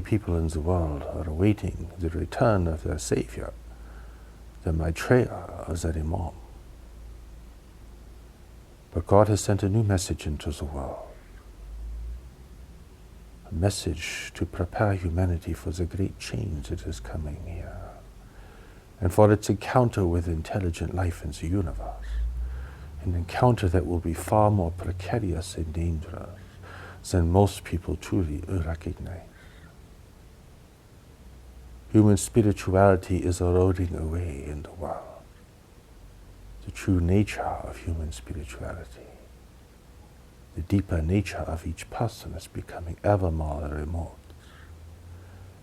people in the world are awaiting the return of their Savior, the Maitreya of their Imam. But God has sent a new message into the world. A message to prepare humanity for the great change that is coming here, and for its encounter with intelligent life in the universe, an encounter that will be far more precarious and dangerous than most people truly recognize. Human spirituality is eroding away in the world. The true nature of human spirituality, the deeper nature of each person, is becoming ever more remote.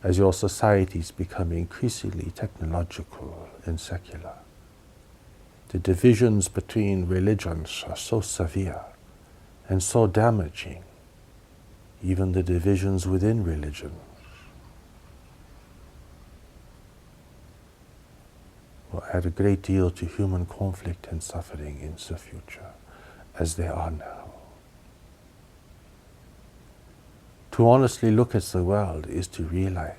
As your societies become increasingly technological and secular, the divisions between religions are so severe and so damaging, even the divisions within religions will add a great deal to human conflict and suffering in the future, as they are now. To honestly look at the world is to realize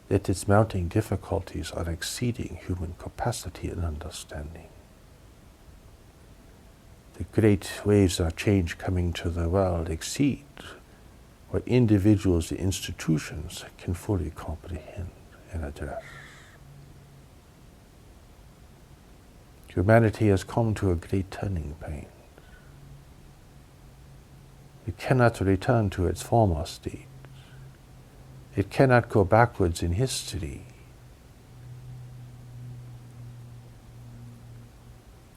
that its mounting difficulties are exceeding human capacity and understanding. The great waves of change coming to the world exceed what individuals and institutions can fully comprehend and address. Humanity has come to a great turning point. It cannot return to its former state. It cannot go backwards in history.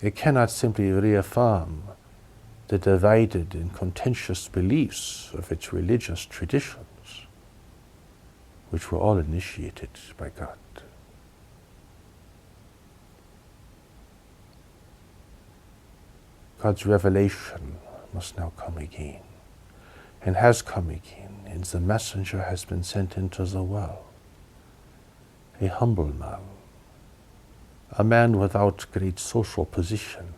It cannot simply reaffirm the divided and contentious beliefs of its religious traditions, which were all initiated by God. God's revelation must now come again, and has come again, and the messenger has been sent into the world. A humble man, a man without great social position,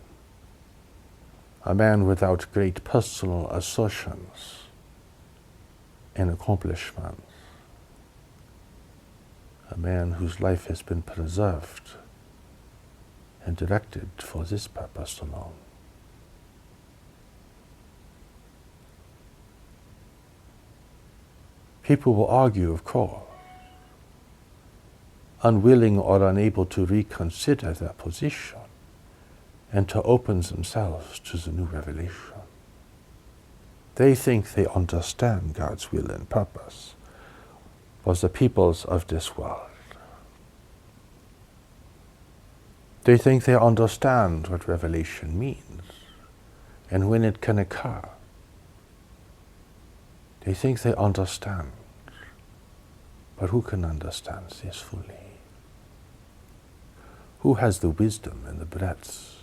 a man without great personal assertions and accomplishments, a man whose life has been preserved and directed for this purpose alone. People will argue, of course, unwilling or unable to reconsider their position and to open themselves to the new revelation. They think they understand God's will and purpose for the peoples of this world. They think they understand what revelation means and when it can occur. They think they understand, but who can understand this fully? Who has the wisdom and the breadth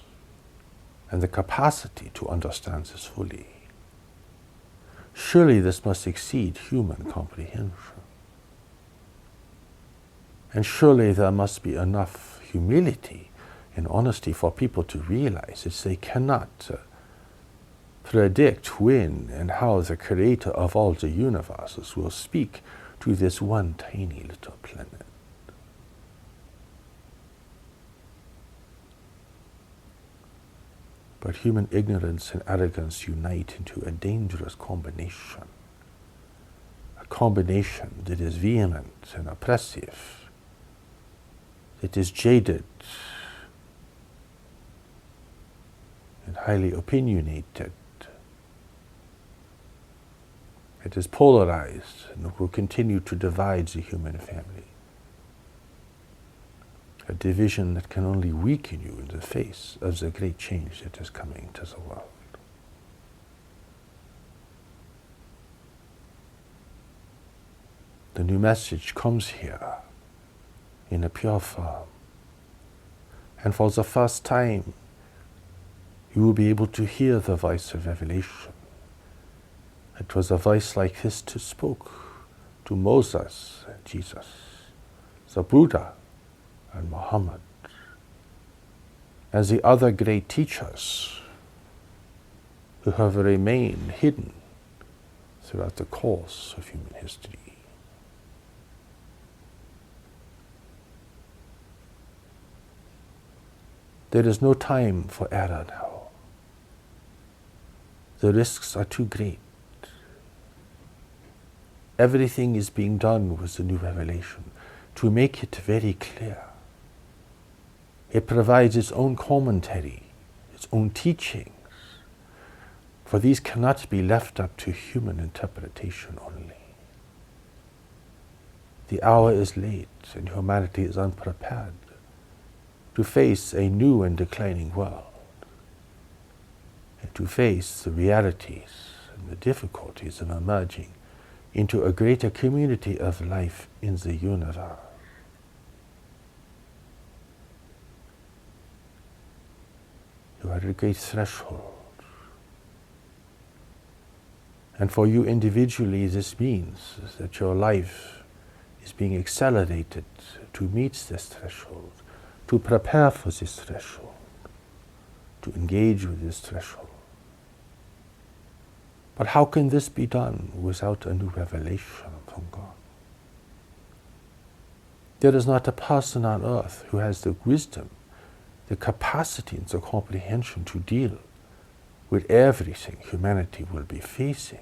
and the capacity to understand this fully? Surely this must exceed human comprehension. And surely there must be enough humility and honesty for people to realize that they cannot predict when and how the creator of all the universes will speak to this one tiny little planet. But human ignorance and arrogance unite into a dangerous combination. A combination that is vehement and oppressive, that is jaded and highly opinionated. It is polarized and will continue to divide the human family. A division that can only weaken you in the face of the great change that is coming to the world. The new message comes here in a pure form. And for the first time, you will be able to hear the voice of revelation. It was a voice like this that spoke to Moses and Jesus, the Buddha and Muhammad, and the other great teachers who have remained hidden throughout the course of human history. There is no time for error now. The risks are too great. Everything is being done with the new revelation to make it very clear. It provides its own commentary, its own teachings, for these cannot be left up to human interpretation only. The hour is late and humanity is unprepared to face a new and declining world, and to face the realities and the difficulties of emerging into a greater community of life in the universe. You are at a great threshold. And for you individually, this means that your life is being accelerated to meet this threshold, to prepare for this threshold, to engage with this threshold. But how can this be done without a new revelation from God? There is not a person on earth who has the wisdom, the capacity and the comprehension to deal with everything humanity will be facing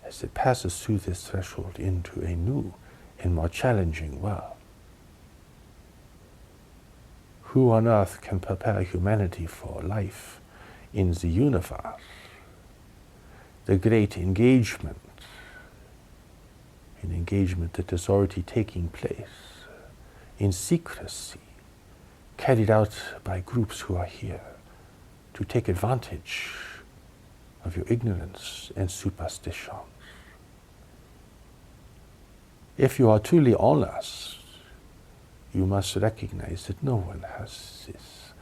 as it passes through this threshold into a new and more challenging world. Who on earth can prepare humanity for life in the universe? The great engagement, an engagement that is already taking place in secrecy, carried out by groups who are here to take advantage of your ignorance and superstition. If you are truly honest, you must recognize that no one has this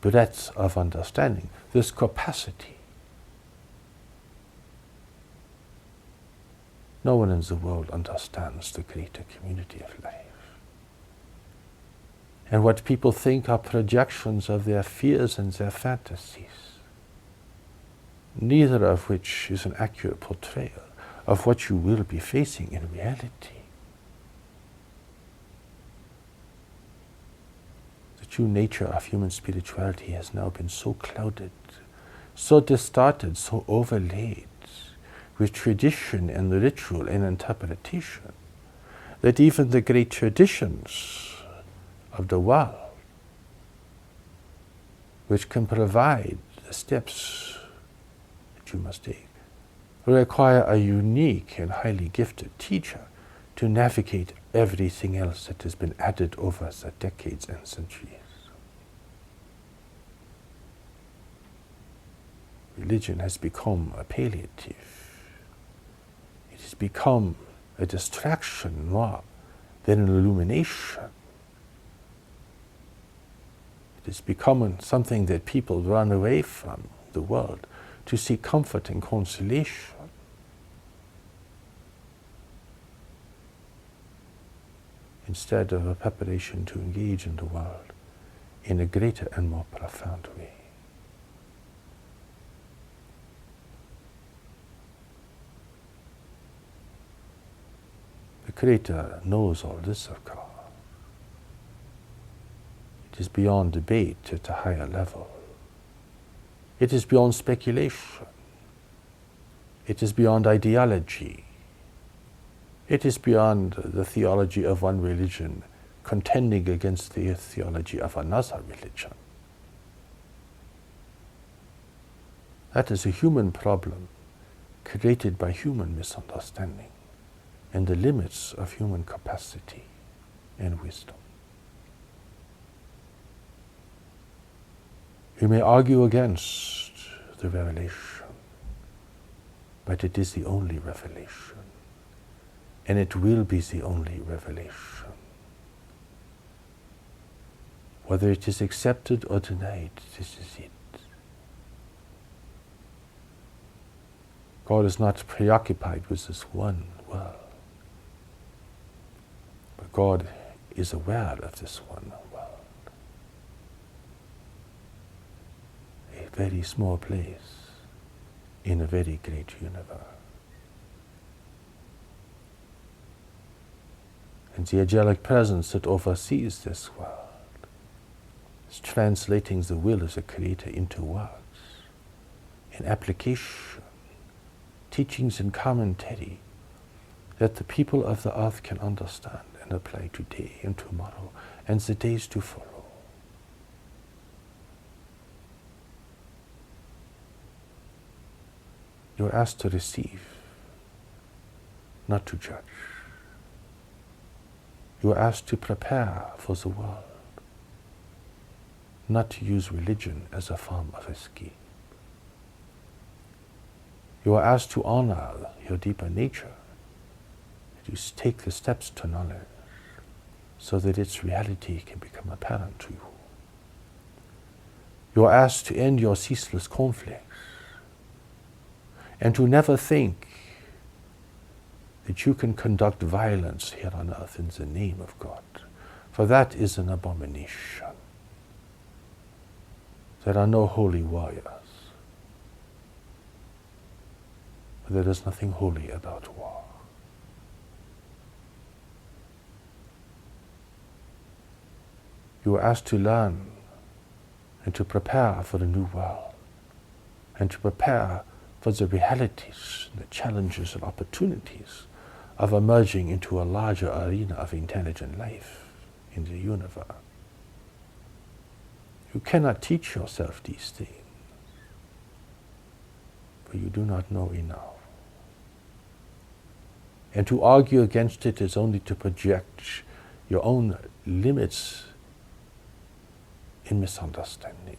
breadth of understanding, this capacity. No one in the world understands the greater community of life. And what people think are projections of their fears and their fantasies, neither of which is an accurate portrayal of what you will be facing in reality. The true nature of human spirituality has now been so clouded, so distorted, so overlaid with tradition and ritual and interpretation, that even the great traditions of the world, which can provide the steps that you must take, require a unique and highly gifted teacher to navigate everything else that has been added over the decades and centuries. Religion has become a palliative. It has become a distraction more than an illumination. It has become something that people run away from the world to seek comfort and consolation. Instead of a preparation to engage in the world in a greater and more profound way. The Creator knows all this, of course. It is beyond debate at a higher level. It is beyond speculation. It is beyond ideology. It is beyond the theology of one religion contending against the theology of another religion. That is a human problem created by human misunderstanding and the limits of human capacity and wisdom. You may argue against the revelation, but it is the only revelation, and it will be the only revelation. Whether it is accepted or denied, this is it. God is not preoccupied with this one world, but God is aware of this one world. A very small place in a very great universe. And the angelic presence that oversees this world It's translating the will of the Creator into words, in application, teachings and commentary that the people of the earth can understand and apply today and tomorrow and the days to follow. You're asked to receive, not to judge. You are asked to prepare for the world, not to use religion as a form of escape. You are asked to honor your deeper nature, to take the steps to knowledge so that its reality can become apparent to you. You are asked to end your ceaseless conflicts and to never think that you can conduct violence here on earth in the name of God, for that is an abomination. There are no holy warriors. There is nothing holy about war. You are asked to learn and to prepare for the new world and to prepare for the realities, the challenges and opportunities of emerging into a larger arena of intelligent life in the universe. You cannot teach yourself these things, for you do not know enough. And to argue against it is only to project your own limits in misunderstanding.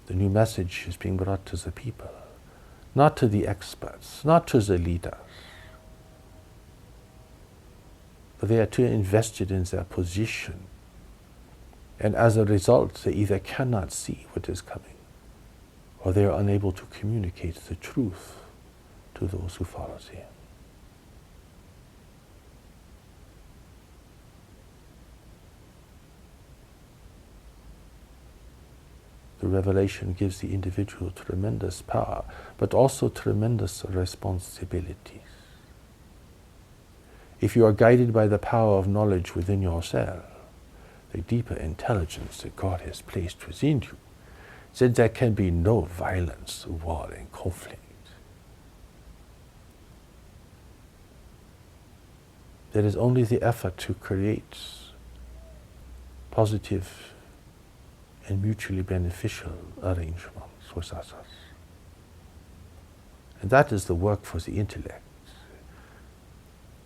The new message is being brought to the people, not to the experts, not to the leaders, but they are too invested in their position, and as a result they either cannot see what is coming or they are unable to communicate the truth to those who follow them. The revelation gives the individual tremendous power, but also tremendous responsibilities. If you are guided by the power of knowledge within yourself, the deeper intelligence that God has placed within you, then there can be no violence, war, and conflict. There is only the effort to create positive and mutually beneficial arrangements with others. And that is the work for the intellect.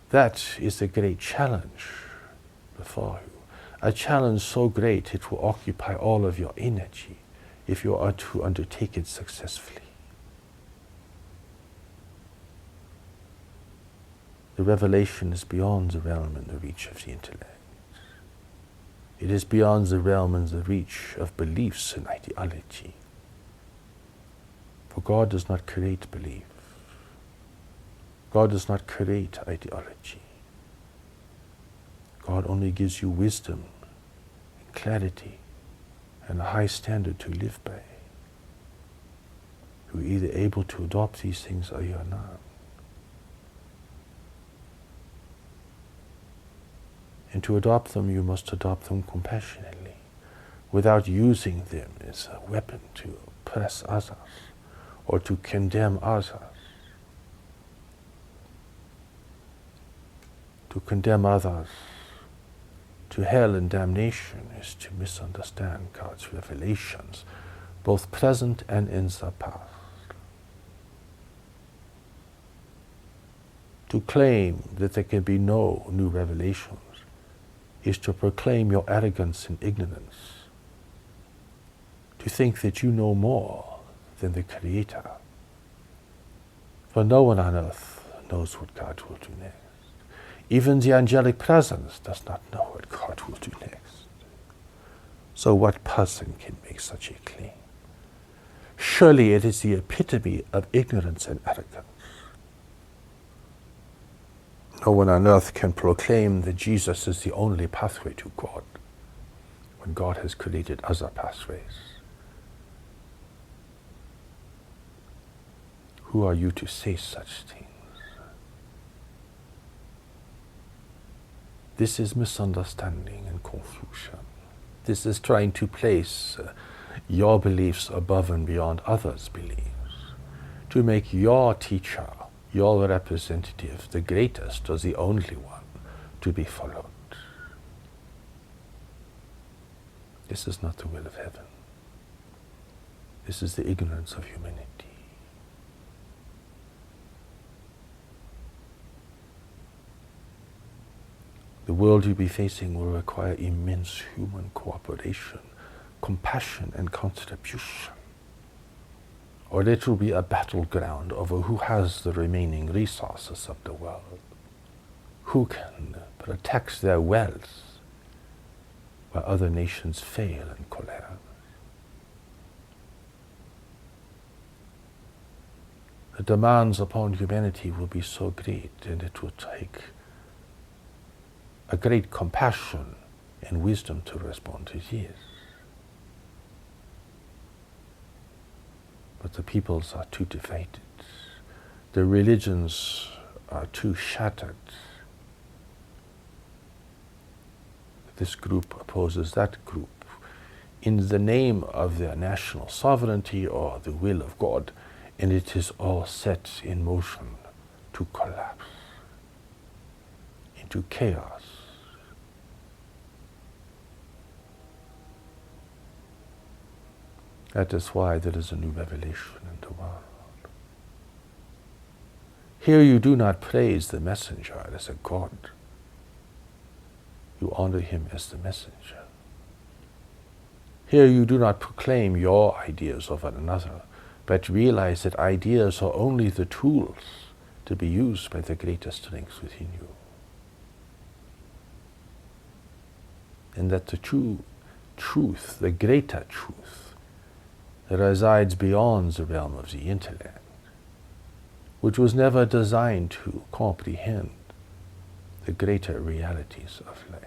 That is the great challenge before you. A challenge so great it will occupy all of your energy if you are to undertake it successfully. The revelation is beyond the realm and the reach of the intellect. It is beyond the realm and the reach of beliefs and ideology. For God does not create belief. God does not create ideology. God only gives you wisdom and clarity and a high standard to live by. You're either able to adopt these things or you're not. And to adopt them, you must adopt them compassionately, without using them as a weapon to oppress others or to condemn others. To condemn others to hell and damnation is to misunderstand God's revelations, both present and in the past. To claim that there can be no new revelations is to proclaim your arrogance and ignorance, to think that you know more than the Creator. For no one on earth knows what God will do next. Even the angelic presence does not know what God will do next. So what person can make such a claim? Surely it is the epitome of ignorance and arrogance. No one on earth can proclaim that Jesus is the only pathway to God when God has created other pathways. Who are you to say such things? This is misunderstanding and confusion. This is trying to place your beliefs above and beyond others' beliefs, to make your teacher, your representative, the greatest or the only one to be followed. This is not the will of heaven. This is the ignorance of humanity. The world you'll be facing will require immense human cooperation, compassion and contribution. Or it will be a battleground over who has the remaining resources of the world, who can protect their wealth where other nations fail and collapse. The demands upon humanity will be so great, and it will take a great compassion and wisdom to respond to this. But the peoples are too divided. The religions are too shattered. This group opposes that group in the name of their national sovereignty or the will of God, and it is all set in motion to collapse into chaos. That is why there is a new revelation in the world. Here you do not praise the messenger as a god. You honor him as the messenger. Here you do not proclaim your ideas over another, but realize that ideas are only the tools to be used by the greater strength within you. And that the true truth, the greater truth, that resides beyond the realm of the intellect, which was never designed to comprehend the greater realities of life.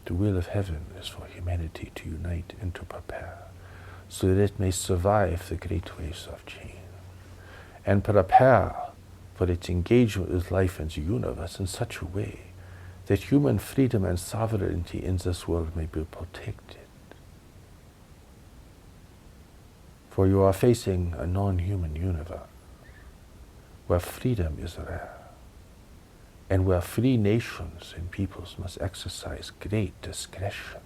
The will of heaven is for humanity to unite and to prepare, so that it may survive the great waves of change, and prepare for its engagement with life and the universe in such a way that human freedom and sovereignty in this world may be protected. For you are facing a non-human universe where freedom is rare, and where free nations and peoples must exercise great discretion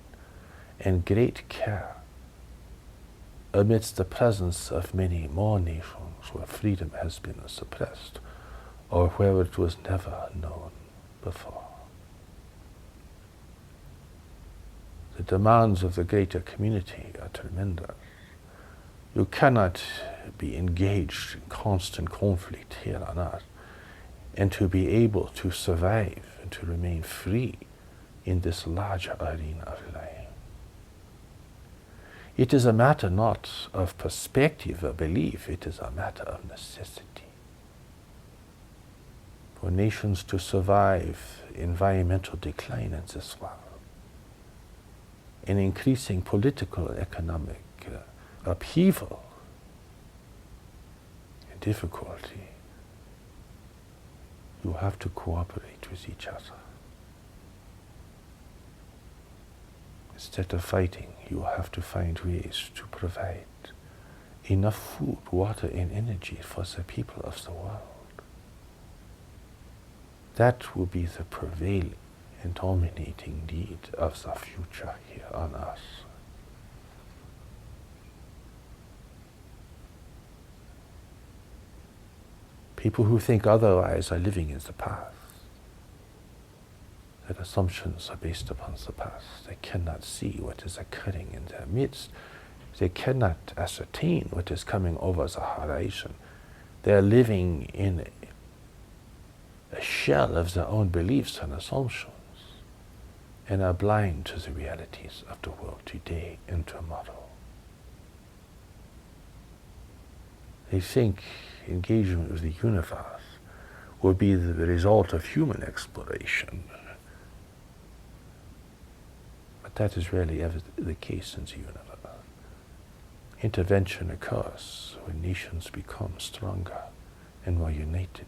and great care amidst the presence of many more nations where freedom has been suppressed or where it was never known before. The demands of the greater community are tremendous. You cannot be engaged in constant conflict here on earth and to be able to survive and to remain free in this larger arena of life. It is a matter not of perspective or belief, it is a matter of necessity. For nations to survive environmental decline in this world, an increasing political and economic upheaval and difficulty, you have to cooperate with each other. Instead of fighting, you have to find ways to provide enough food, water, and energy for the people of the world. That will be the prevailing and dominating need of the future here on earth. People who think otherwise are living in the past. Their assumptions are based upon the past. They cannot see what is occurring in their midst. They cannot ascertain what is coming over the horizon. They are living in a shell of their own beliefs and assumptions, and are blind to the realities of the world today and tomorrow. They think engagement with the universe will be the result of human exploration. But that is rarely ever the case in the universe. intervention occurs, when nations become stronger and more united,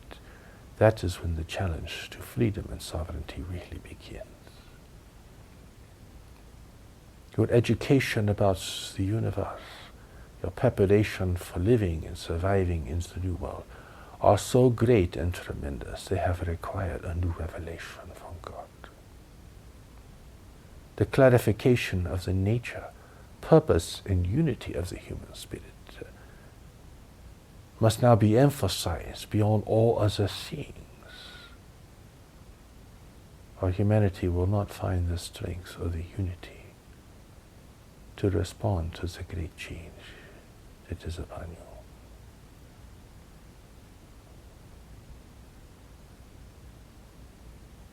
that is when the challenge to freedom and sovereignty really begins. Your education about the universe, your preparation for living and surviving in the new world are so great and tremendous, they have required a new revelation from God. The clarification of the nature, purpose, and unity of the human spirit must now be emphasized beyond all other things. Our humanity will not find the strength or the unity to respond to the great change that is upon you.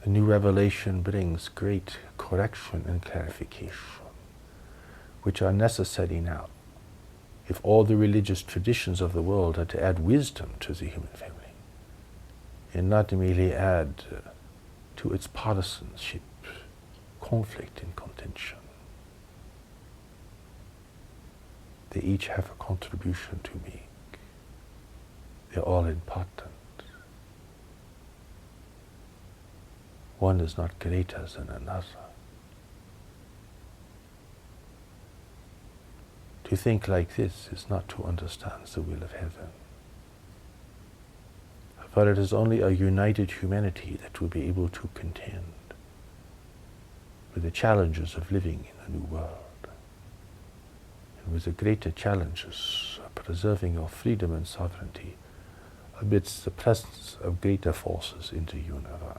The new revelation brings great correction and clarification, which are necessary now if all the religious traditions of the world are to add wisdom to the human family and not merely add to its partisanship, conflict, and contention. They each have a contribution to make. They're all important. One is not greater than another. To think like this is not to understand the will of heaven. For it is only a united humanity that will be able to contend with the challenges of living in a new world, and with the greater challenges of preserving our freedom and sovereignty amidst the presence of greater forces in the universe.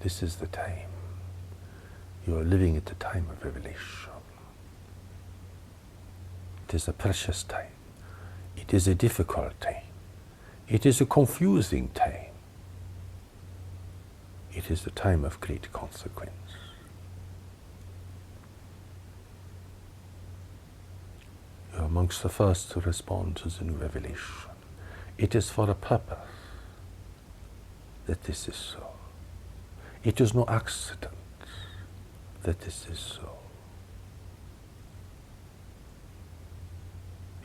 This is the time. You are living at the time of revelation. It is a precious time. It is a difficult time. It is a confusing time. It is the time of great consequence. You are amongst the first to respond to the new revelation. It is for a purpose that this is so. It is no accident that this is so.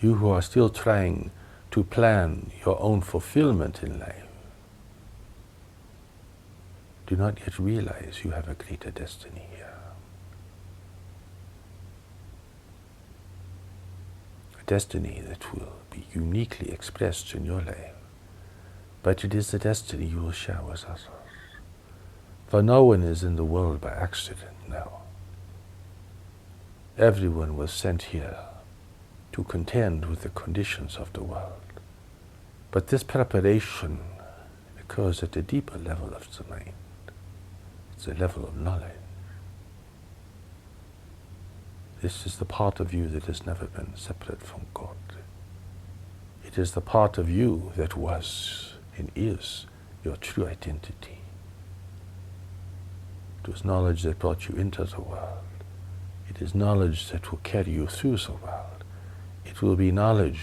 You who are still trying to plan your own fulfillment in life do not yet realize you have a greater destiny here. A destiny that will be uniquely expressed in your life, but it is the destiny you will share with others. For no one is in the world by accident now. Everyone was sent here to contend with the conditions of the world. But this preparation occurs at a deeper level of the mind. It's a level of knowledge. This is the part of you that has never been separate from God. It is the part of you that was and is your true identity. It was knowledge that brought you into the world. It is knowledge that will carry you through the world. It will be knowledge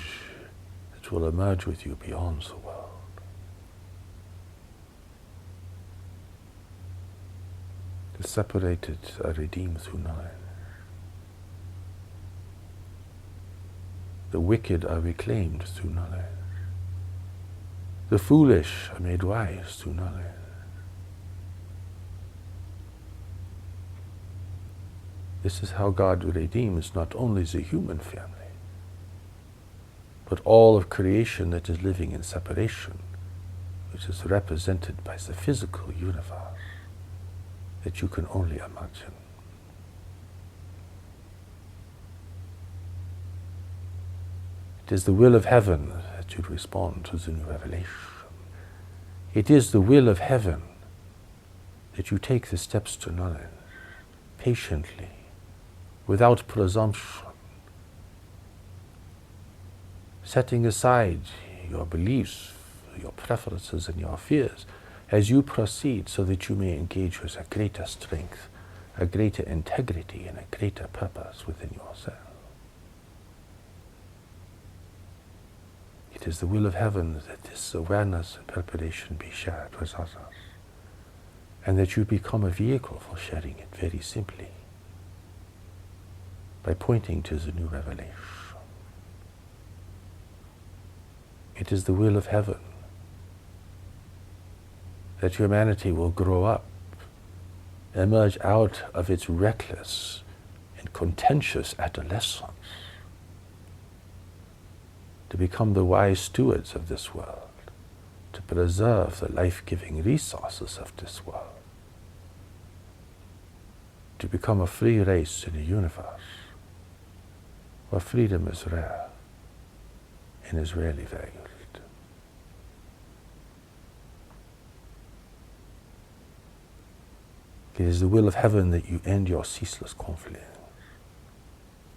that will emerge with you beyond the world. The separated are redeemed through knowledge. The wicked are reclaimed through knowledge. The foolish are made wise through knowledge. This is how God redeems not only the human family, but all of creation that is living in separation, which is represented by the physical universe that you can only imagine. It is the will of heaven that you respond to the new revelation. It is the will of heaven that you take the steps to knowledge patiently, without presumption, setting aside your beliefs, your preferences, and your fears as you proceed, so that you may engage with a greater strength, a greater integrity, and a greater purpose within yourself. It is the will of heaven that this awareness and preparation be shared with others. and that you become a vehicle for sharing it very simply by pointing to the new revelation. It is the will of heaven that humanity will grow up, emerge out of its reckless and contentious adolescence, to become the wise stewards of this world, to preserve the life-giving resources of this world, to become a free race in a universe where freedom is rare and is rarely valued. It is the will of heaven that you end your ceaseless conflict,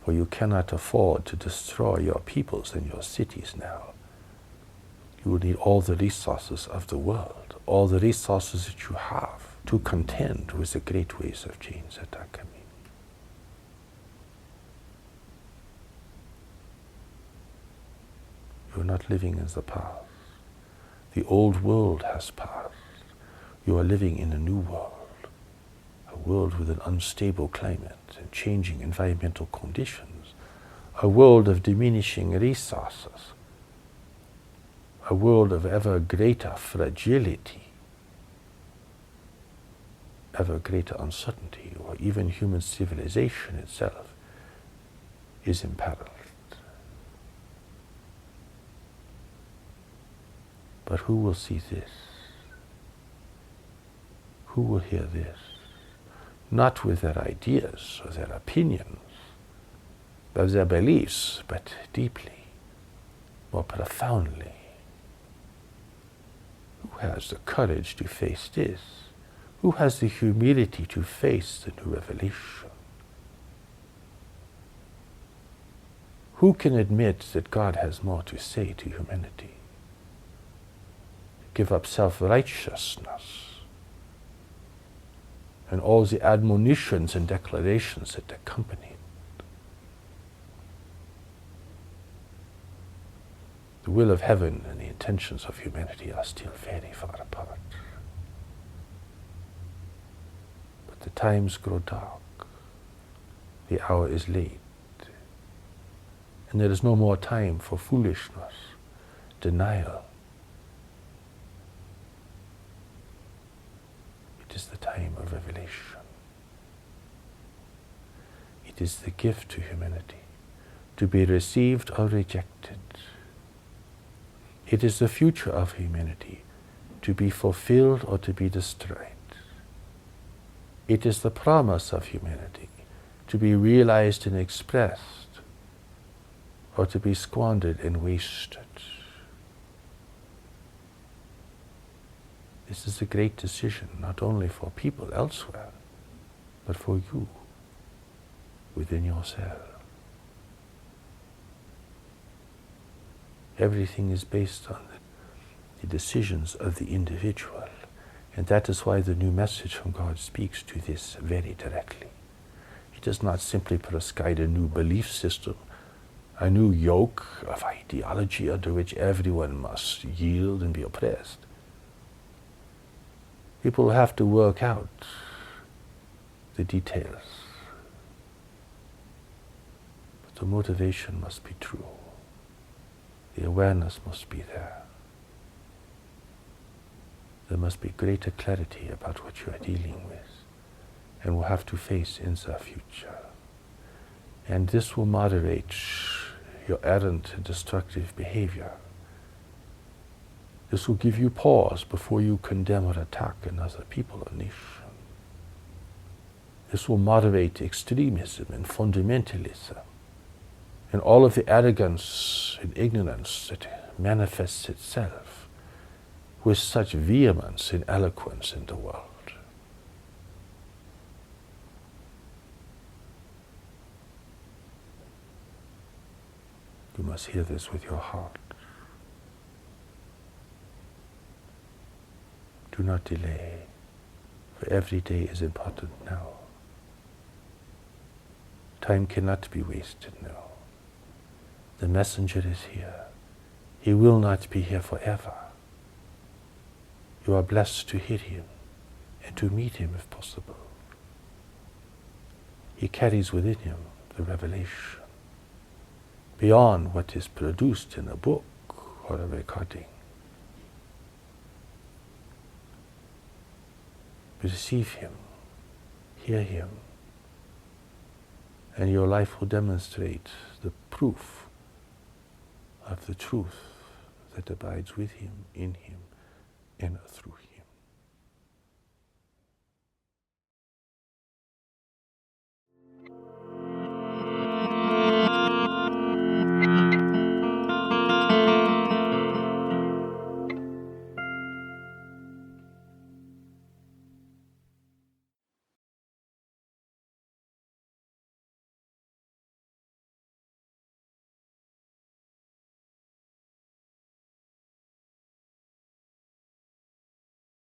for you cannot afford to destroy your peoples and your cities now. You will need all the resources of the world, all the resources that you have to contend with the great waves of change that are coming. You are not living in the past. The old world has passed. You are living in a new world, a world with an unstable climate and changing environmental conditions, a world of diminishing resources, a world of ever greater fragility, ever greater uncertainty, or even human civilization itself is imperiled. But who will see this? Who will hear this? Not with their ideas or their opinions, or their beliefs, but deeply, more profoundly. Who has the courage to face this? Who has the humility to face the new revelation? Who can admit that God has more to say to humanity? Give up self-righteousness and all the admonitions and declarations that accompany it. The will of heaven and the intentions of humanity are still very far apart. But the times grow dark, the hour is late, and there is no more time for foolishness, denial. It is the time of revelation. It is the gift to humanity, to be received or rejected. It is the future of humanity, to be fulfilled or to be destroyed. It is the promise of humanity, to be realized and expressed, or to be squandered and wasted. This is a great decision, not only for people elsewhere, but for you, within yourself. Everything is based on the decisions of the individual, and that is why the new message from God speaks to this very directly. It does not simply prescribe a new belief system, a new yoke of ideology under which everyone must yield and be oppressed. People have to work out the details, but the motivation must be true. The awareness must be there. There must be greater clarity about what you are dealing with and will have to face in the future. And this will moderate your errant and destructive behavior. This will give you pause before you condemn or attack another people or nation. This will moderate extremism and fundamentalism and all of the arrogance and ignorance that manifests itself with such vehemence and eloquence in the world. You must hear this with your heart. Do not delay, for every day is important now. Time cannot be wasted now. The messenger is here. He will not be here forever. You are blessed to hear him and to meet him if possible. He carries within him the revelation, beyond what is produced in a book or a recording. Receive him, hear him, and your life will demonstrate the proof of the truth that abides with him, in him, and through him.